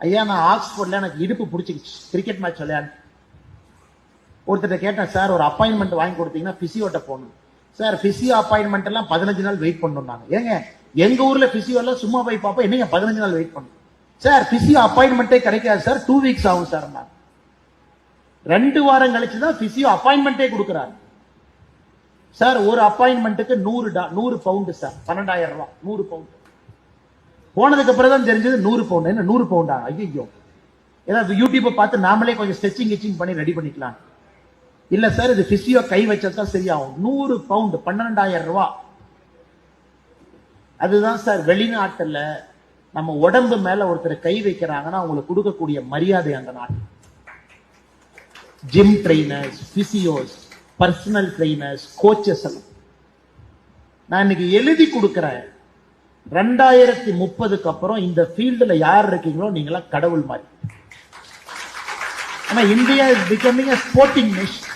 ஐயா நான் ஆக்ஸ்போர்ட்ல எனக்கு இடுப்பு பிடிச்சிக்கிச்சு கிரிக்கெட் மேட்ச் விளையாடு. ஒருத்தர் கேட்டேன், சார் ஒரு அப்பாயின்மெண்ட் வாங்கி கொடுத்தீங்கன்னா பிசியோட்ட போகணும். சார் பிசியோ அப்பாயின்மெண்ட் எல்லாம் 15 நாள் வெயிட் பண்ணணும். ஏங்க எங்க ஊர்ல பிசியோ எல்லாம் சும்மா போய் பார்ப்போம், என்னங்க 15 நாள் வெயிட் பண்ணணும்? சார் பிசியோ அப்பாயின்மெண்டே கிடைக்காது சார், 2 வீக்ஸ் ஆகும் சார். 2 வாரம் கழிச்சுதான் பிசியோ அப்பாயின்மெண்டே கொடுக்குறாரு சார். ஒரு அப்பாயின்மெண்ட்டுக்கு 100 பவுண்டு சார், 12,000 ரூபாய். 100 பவுண்டு போனதுக்கு அப்புறம் தான் தெரிஞ்சது 100 பவுண்டு. என்ன 100 பவுண்டா? ஐயோ, ஏதாவது யூடியூப்பை பார்த்து நாமளே கொஞ்சம் ஸ்ட்ரெச்சிங் பண்ணி ரெடி பண்ணிக்கலாம். இல்ல சார், இது பிசியோ கை வச்சா சரியாகும். 100 பவுண்டு 12,000 ரூபாய். அதுதான் சார் வெளிநாட்டுல நம்ம உடம்பு மேல ஒருத்தர் கை வைக்கிறாங்கன்னா அவங்களுக்கு கொடுக்கக்கூடிய மரியாதை. அந்த நாட்டு gym trainers, physios, personal trainers, coaches எல்லாம் நான் இன்னைக்கு எழுதி கொடுக்கிறேன். 2030க்கு அப்புறம் இந்த ஃபீல்டுல யார் இருக்கீங்களோ நீங்களா கடவுள் மாதிரி. ஆனா India is becoming a sporting nation.